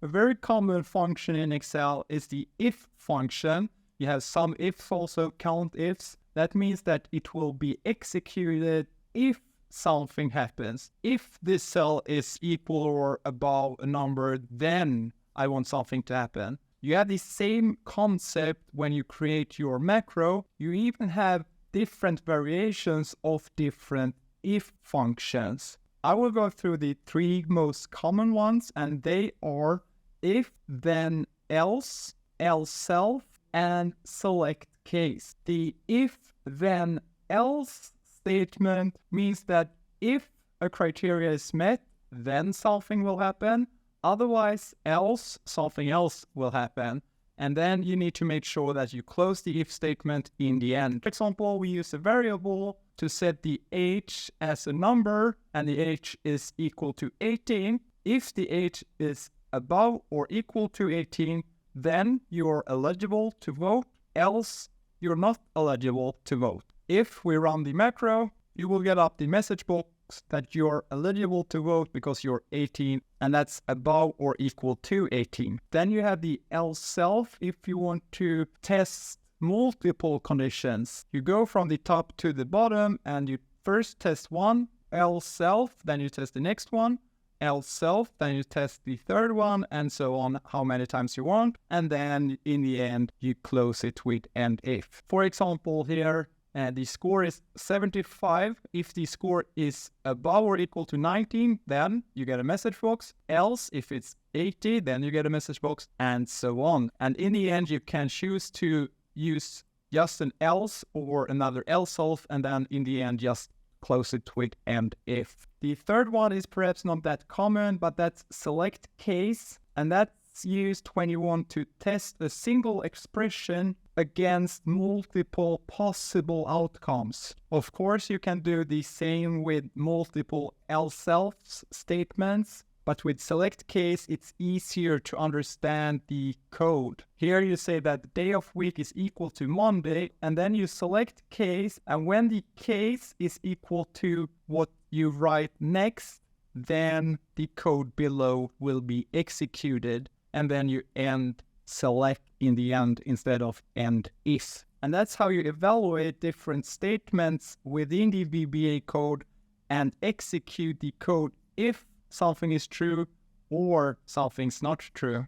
A very common function in Excel is the if function. You have some ifs, also count ifs. That means that it will be executed if something happens. If this cell is equal or above a number, then I want something to happen. You have the same concept when you create your macro. You even have different variations of different if functions. I will go through the three most common ones, and they are if, then, else, ElseIf, and select case. The if, then, else statement means that if a criteria is met, then something will happen. Otherwise, else, something else will happen. And then you need to make sure that you close the if statement in the end. For example, we use a variable to set the age as a number, and the age is equal to 18. If the age is above or equal to 18, then you're eligible to vote, else you're not eligible to vote. If we run the macro, you will get up the message box that you're eligible to vote because you're 18, and that's above or equal to 18. Then you have the ElseIf if you want to test multiple conditions. You go from the top to the bottom and you first test one, ElseIf, then you test the next one, ElseIf, then you test the third one, and so on, how many times you want, and then in the end you close it with end if. For example, here the score is 75. If the score is above or equal to 19, then you get a message box. Else, if it's 80, then you get a message box, and so on. And in the end, you can choose to use just an else or another ElseIf, and then in the end, just close it with end if. The third one is perhaps not that common, but that's select case, and that's used when you want to test a single expression against multiple possible outcomes. Of course, you can do the same with multiple ElseIf statements, but with select case, it's easier to understand the code. Here you say that the day of week is equal to Monday, and then you select case, and when the case is equal to what you write next, then the code below will be executed, and then you end select in the end instead of end if. And that's how you evaluate different statements within the VBA code and execute the code if something is true or something's not true.